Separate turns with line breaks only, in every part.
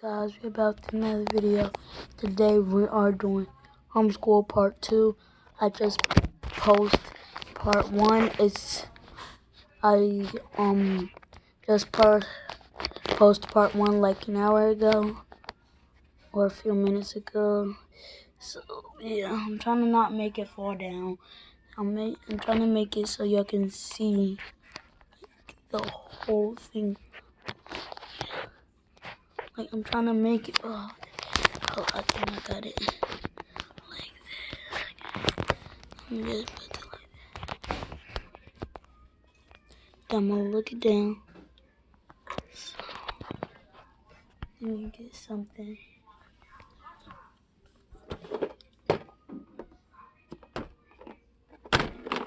Guys, we're about to another video. Today we are doing homeschool part 2. I just post part 1. I just post part 1 like an hour ago or a few minutes ago. So yeah, I'm trying to not make it fall down. I'm trying to make it so y'all can see the whole thing. Like I'm trying to make it. Oh, I think I got it. Like that. Let me just put it like that. I'm gonna look it down. So, let me get something.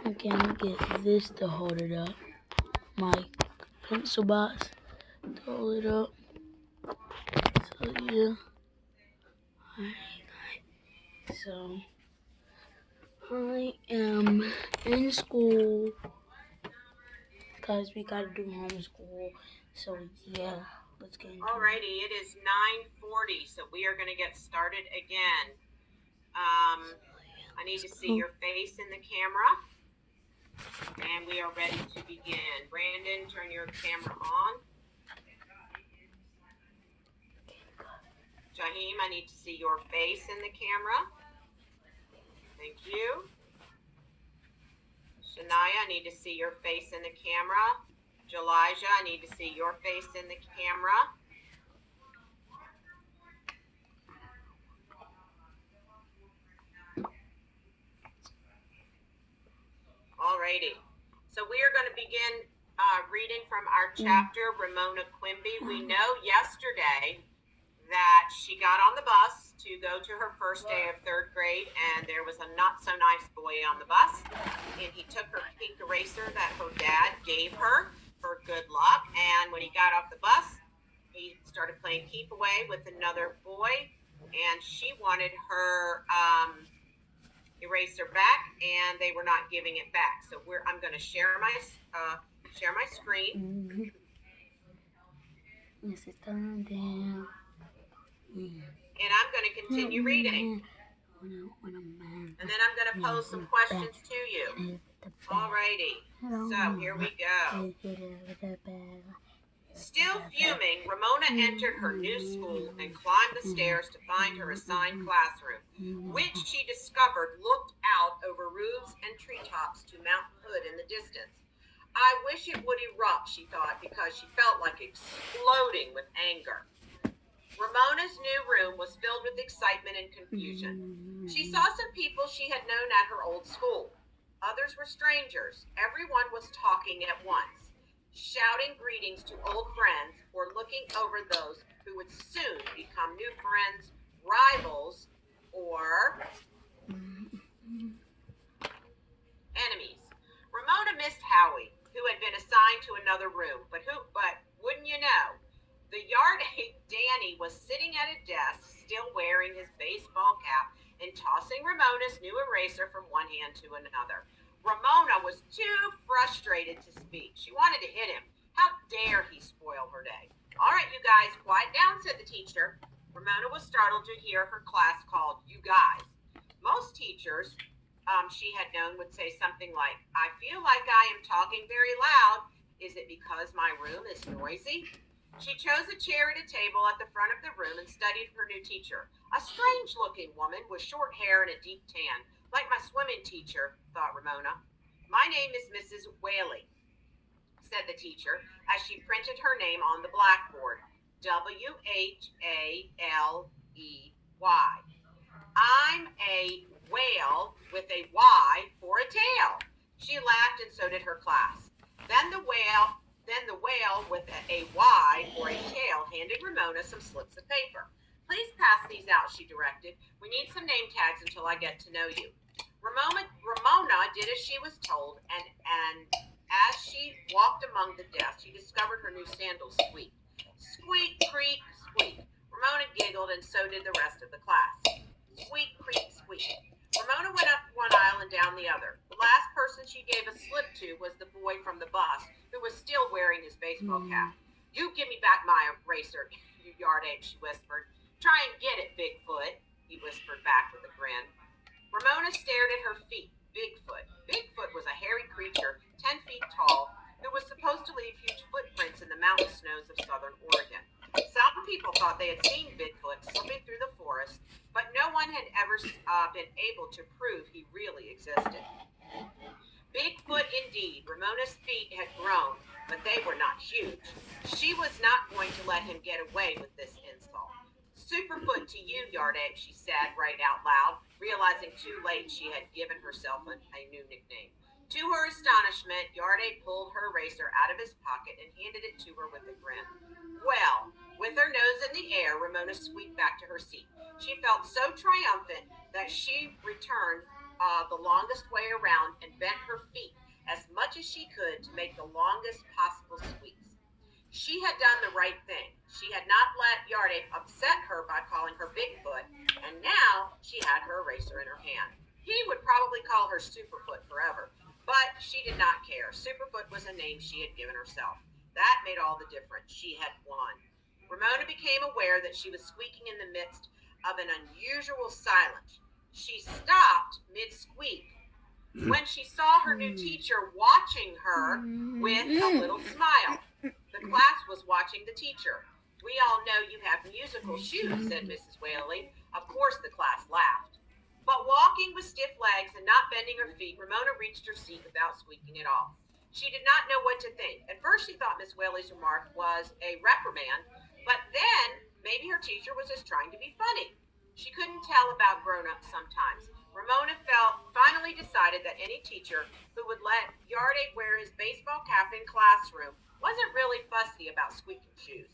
Okay, I'm gonna get this to hold it up. My pencil box to hold it up. So yeah. Alright. So I am in school because we gotta do homeschool. So yeah, let's get into it.
Alrighty, it is 9:40, so we are gonna get started again. I need to see your face in the camera. And we are ready to begin. Brandon, turn your camera on. Jaheem, I need to see your face in the camera. Thank you. Shania, I need to see your face in the camera. Jalija, I need to see your face in the camera. Alrighty. So we are going to begin reading from our chapter, Ramona Quimby. We know yesterday that she got on the bus to go to her first day of 3rd grade, and there was a not so nice boy on the bus, and he took her pink eraser that her dad gave her for good luck. And when he got off the bus, he started playing keep away with another boy, and she wanted her eraser back, and they were not giving it back. So I'm going to share my screen.
Yes, it's done down.
And I'm going to continue reading. And then I'm going to pose some questions to you. Alrighty. So here we go. Still fuming, Ramona entered her new school and climbed the stairs to find her assigned classroom, which she discovered looked out over roofs and treetops to Mount Hood in the distance. I wish it would erupt, she thought, because she felt like exploding with anger. Ramona's new room was filled with excitement and confusion. She saw some people she had known at her old school. Others were strangers. Everyone was talking at once, shouting greetings to old friends or looking over those who would soon become new friends, rivals, or enemies. Ramona missed Howie, who had been assigned to another room, but wouldn't you know, the yard ape Danny was sitting at a desk, still wearing his baseball cap and tossing Ramona's new eraser from one hand to another. Ramona was too frustrated to speak. She wanted to hit him. How dare he spoil her day? All right, you guys, quiet down, said the teacher. Ramona was startled to hear her class called you guys. Most teachers she had known would say something like, I feel like I am talking very loud. Is it because my room is noisy? She chose a chair at a table at the front of the room and studied her new teacher. A strange-looking woman with short hair and a deep tan, like my swimming teacher, thought Ramona. My name is Mrs. Whaley, said the teacher as she printed her name on the blackboard. Whaley. I'm a whale with a Y for a tail. She laughed, and so did her class. Then the whale with a Y for a tail handed Ramona some slips of paper. Please pass these out, she directed. We need some name tags until I get to know you. Ramona did as she was told, and as she walked among the desks, she discovered her new sandals squeaked. Squeak, creak, squeak. Ramona giggled, and so did the rest of the class. Squeak, creak, squeak. Ramona went up one aisle and down the other. The last person she gave a slip to was the boy from the bus, who was still wearing his baseball cap. You give me back my eraser, you you yard ape, she whispered. Try and get it, Bigfoot, he whispered back with a grin. Ramona stared at her feet. Bigfoot. Bigfoot was a hairy creature, 10 feet tall, who was supposed to leave huge footprints in the mountain snows of southern Oregon. Some people thought they had seen Bigfoot slipping through the forest, but no one had ever been able to prove he really existed. Bigfoot indeed. Ramona's feet had grown, but they were not huge. She was not going to let him get away with this insult. Superfoot to you, Yard Ape, she said right out loud, realizing too late she had given herself a new nickname. To her astonishment, Yard Ape pulled her eraser out of his pocket and handed it to her with a grin. Well, with her nose in the air, Ramona squeaked back to her seat. She felt so triumphant that she returned the longest way around and bent her feet as much as she could to make the longest possible squeaks. She had done the right thing. She had not let Yard Ape upset her by calling her Bigfoot, and now she had her eraser in her hand. He would probably call her Superfoot forever, but she did not care. Superfoot was a name she had given herself. That made all the difference. She had won. Ramona became aware that she was squeaking in the midst of an unusual silence. She stopped mid-squeak when she saw her new teacher watching her with a little smile. The class was watching the teacher. We all know you have musical shoes, said Mrs. Whaley. Of course the class laughed. But walking with stiff legs and not bending her feet, Ramona reached her seat without squeaking at all. She did not know what to think. At first she thought Miss Whaley's remark was a reprimand, but then maybe her teacher was just trying to be funny. She couldn't tell about grown-ups sometimes. Ramona finally decided that any teacher who would let Yard Ape wear his baseball cap in classroom wasn't really fussy about squeaking shoes.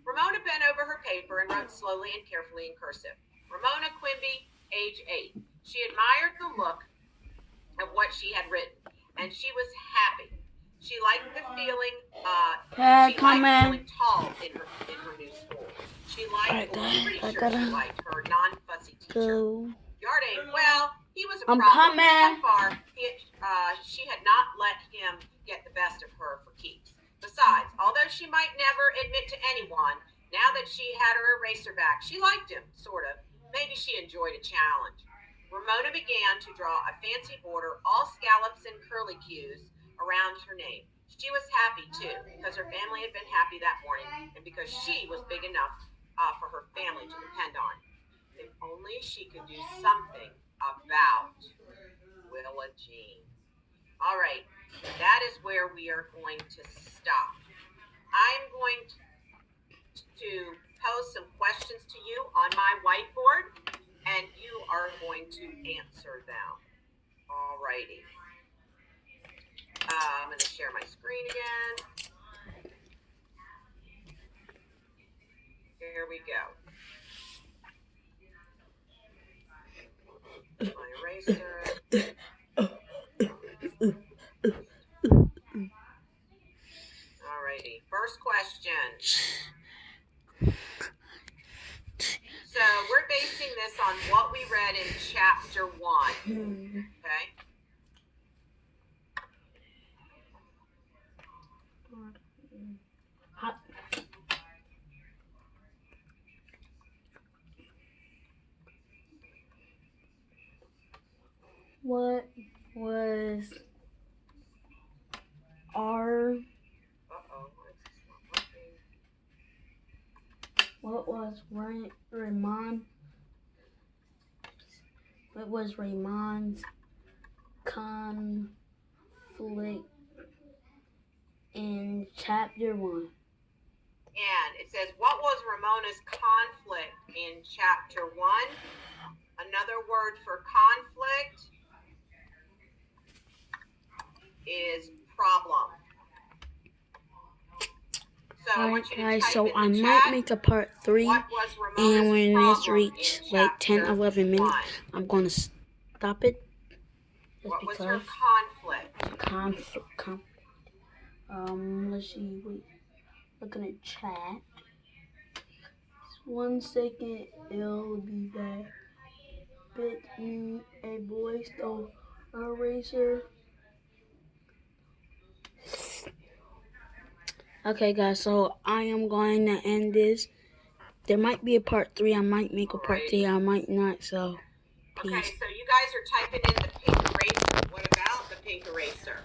Ramona bent over her paper and wrote slowly and carefully in cursive. Ramona Quimby, age 8. She admired the look of what she had written, and she was happy. She liked the feeling. Feeling tall in her new school. She liked, she liked her non-fussy teacher. Yard Ape, well, he was a problem. So far, she had not let him get the best of her for keeps. Besides, although she might never admit to anyone, now that she had her eraser back, she liked him, sort of. Maybe she enjoyed a challenge. Ramona began to draw a fancy border, all scallops and curlicues, around her name. She was happy, too, because her family had been happy that morning and because she was big enough for her family to depend on. If only she could do something about Willa Jean. All right, that is where we are going to stop. I'm going to pose some questions to you on my whiteboard, and you are going to answer them. All righty. I'm going to share my screen again. Here we go. My eraser. Alrighty. First question. So we're basing this on what we read in chapter 1. Okay.
What was our Ramon's conflict in chapter 1?
And it says, what was Ramona's conflict in chapter 1? Another word for conflict is problem. So
Alright guys, so I might make a part 3, and when this reach like 10-11 minutes, I'm going to stop it. Just
what
because.
Was her conflict?
Let's see, wait, looking at chat. 1 second, it'll be back. Bit me, a boy stole a eraser. Okay guys, so I am going to end this there might be a part 3. I might make a part 3. I might not. So, peace.
Okay, so you guys are typing in the pink eraser. What about the pink eraser?